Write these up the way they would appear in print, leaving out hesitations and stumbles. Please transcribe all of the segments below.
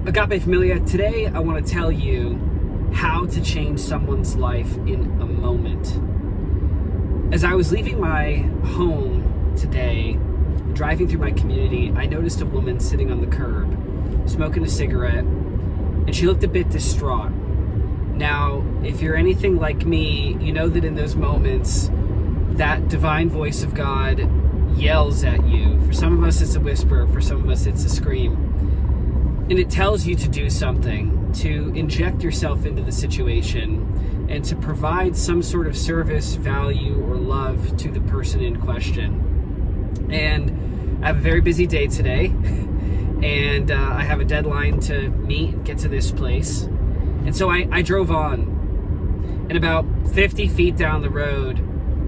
Agapě Familia, today I want to tell you how to change someone's life in a moment. As I was leaving my home today, driving through my community, I noticed a woman sitting on the curb, smoking a cigarette, and she looked a bit distraught. Now, if you're anything like me, you know that in those moments, that divine voice of God yells at you. For some of us, it's a whisper. For some of us, it's a scream. And it tells you to do something, to inject yourself into the situation, and to provide some sort of service, value, or love to the person in question. And I have a very busy day today, and I have a deadline to meet and get to this place. And so I drove on, and about 50 feet down the road,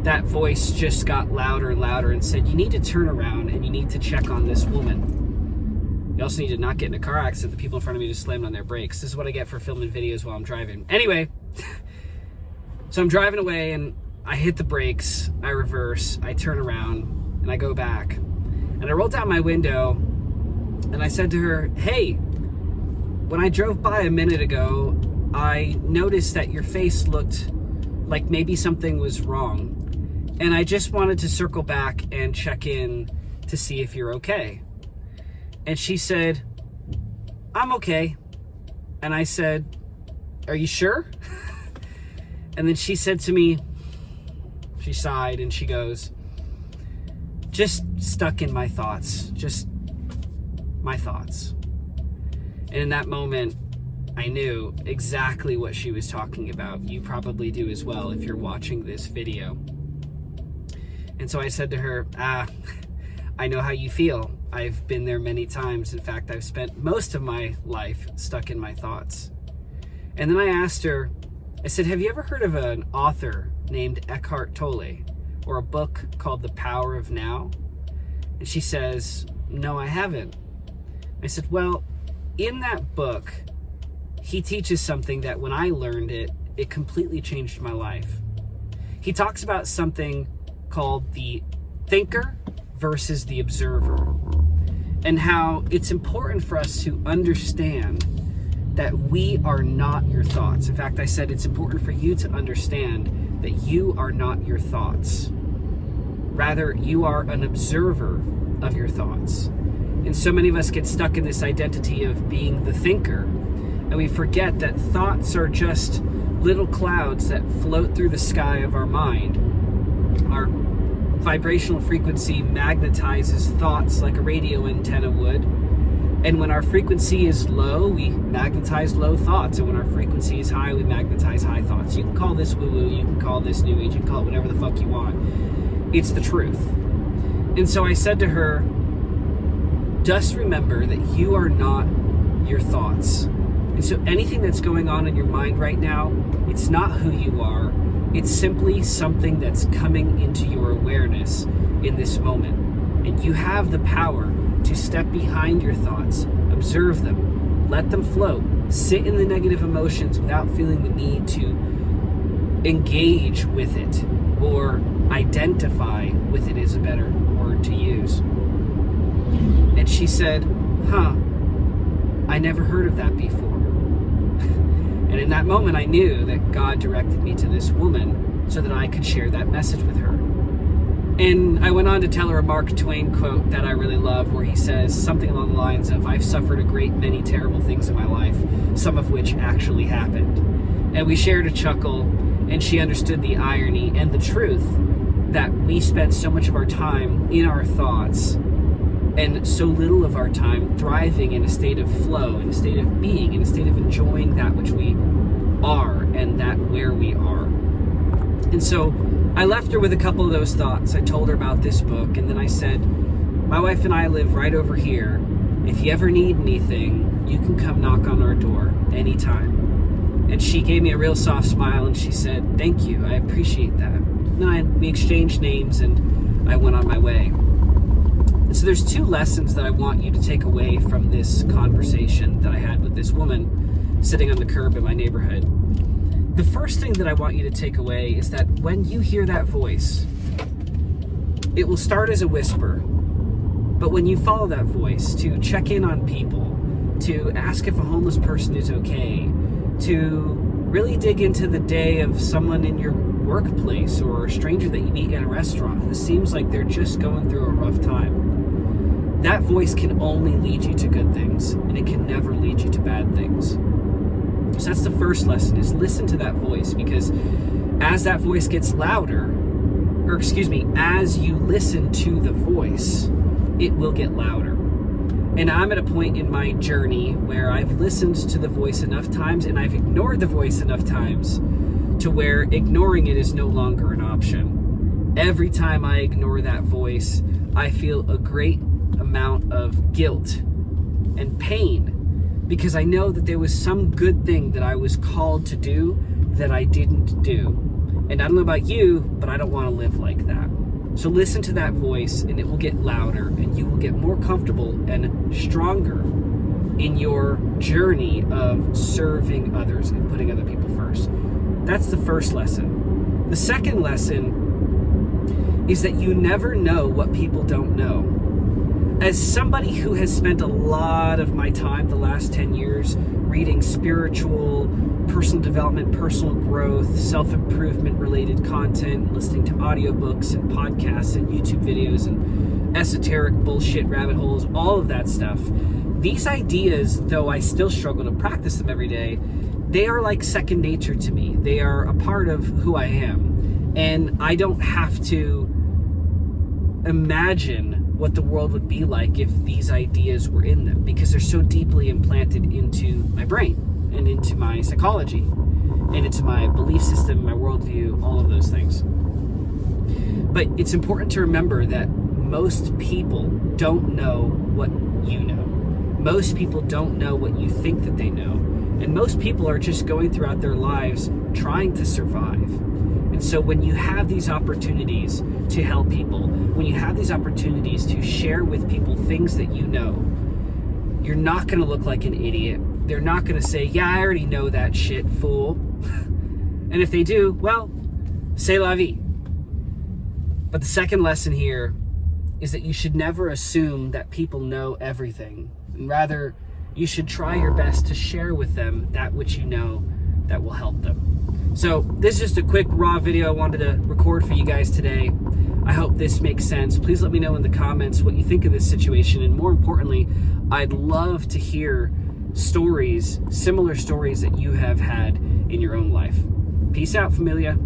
that voice just got louder and louder and said, "You need to turn around and you need to check on this woman. You also need to not get in a car accident. The people in front of me just slammed on their brakes." This is what I get for filming videos while I'm driving. Anyway, so I'm driving away and I hit the brakes, I reverse, I turn around, and I go back. And I rolled down my window and I said to her, "Hey, when I drove by a minute ago, I noticed that your face looked like maybe something was wrong. And I just wanted to circle back and check in to see if you're okay." And she said, "I'm okay." And I said, "Are you sure?" And then she said to me, she sighed and she goes, "Just stuck in my thoughts, just my thoughts." And in that moment, I knew exactly what she was talking about. You probably do as well if you're watching this video. And so I said to her, I know how you feel. I've been there many times. In fact, I've spent most of my life stuck in my thoughts. And then I asked her, I said, "Have you ever heard of an author named Eckhart Tolle, or a book called The Power of Now?" And she says, "No, I haven't." I said, "Well, in that book, he teaches something that when I learned it, it completely changed my life. He talks about something called the thinker versus the observer, and how it's important for us to understand that we are not your thoughts. In fact, I said it's important for you to understand that you are not your thoughts. Rather, you are an observer of your thoughts. And so many of us get stuck in this identity of being the thinker, and we forget that thoughts are just little clouds that float through the sky of our mind. Our vibrational frequency magnetizes thoughts like a radio antenna would. And when our frequency is low, we magnetize low thoughts. And when our frequency is high, we magnetize high thoughts. You can call this woo-woo, you can call this new age, you can call it whatever the fuck you want. It's the truth. And so I said to her, just remember that you are not your thoughts. And so anything that's going on in your mind right now, it's not who you are. It's simply something that's coming into your awareness in this moment. And you have the power to step behind your thoughts, observe them, let them float, sit in the negative emotions without feeling the need to engage with it or identify with it is a better word to use. And she said, I never heard of that before. And in that moment, I knew that God directed me to this woman so that I could share that message with her. And I went on to tell her a Mark Twain quote that I really love, where he says something along the lines of, "I've suffered a great many terrible things in my life, some of which actually happened." And we shared a chuckle, and she understood the irony and the truth that we spent so much of our time in our thoughts and so little of our time thriving in a state of flow, in a state of being, in a state of enjoying that which we are and that where we are. And so I left her with a couple of those thoughts. I told her about this book, and then I said, "My wife and I live right over here. If you ever need anything, you can come knock on our door anytime." And she gave me a real soft smile and she said, "Thank you, I appreciate that." And then we exchanged names and I went on my way. And so there's two lessons that I want you to take away from this conversation that I had with this woman sitting on the curb in my neighborhood. The first thing that I want you to take away is that when you hear that voice, it will start as a whisper, but when you follow that voice to check in on people, to ask if a homeless person is okay, to really dig into the day of someone in your workplace or a stranger that you meet at a restaurant who seems like they're just going through a rough time. That voice can only lead you to good things, and it can never lead you to bad things. So that's the first lesson, is listen to that voice, because as that voice gets louder, as you listen to the voice, it will get louder. And I'm at a point in my journey where I've listened to the voice enough times and I've ignored the voice enough times to where ignoring it is no longer an option. Every time I ignore that voice, I feel a great amount of guilt and pain, because I know that there was some good thing that I was called to do that I didn't do. And I don't know about you, but I don't want to live like that. So listen to that voice, and it will get louder, and you will get more comfortable and stronger in your journey of serving others and putting other people first. That's the first lesson. The second lesson is that you never know what people don't know. As somebody who has spent a lot of my time the last 10 years reading spiritual, personal development, personal growth, self-improvement related content, listening to audiobooks and podcasts and YouTube videos and esoteric bullshit rabbit holes, all of that stuff. These ideas, though I still struggle to practice them every day, they are like second nature to me. They are a part of who I am. And I don't have to imagine what the world would be like if these ideas were in them, because they're so deeply implanted into my brain and into my psychology and into my belief system, my worldview, all of those things. But it's important to remember that most people don't know what you know. Most people don't know what you think that they know. And most people are just going throughout their lives trying to survive. And so when you have these opportunities to help people, when you have these opportunities to share with people things that you know, you're not going to look like an idiot. They're not going to say, yeah, I already know that shit, fool. And if they do, well, c'est la vie. But the second lesson here is that you should never assume that people know everything. And rather, you should try your best to share with them that which you know that will help them. So this is just a quick raw video I wanted to record for you guys today. I hope this makes sense. Please let me know in the comments what you think of this situation. And more importantly, I'd love to hear stories, similar stories that you have had in your own life. Peace out, familia.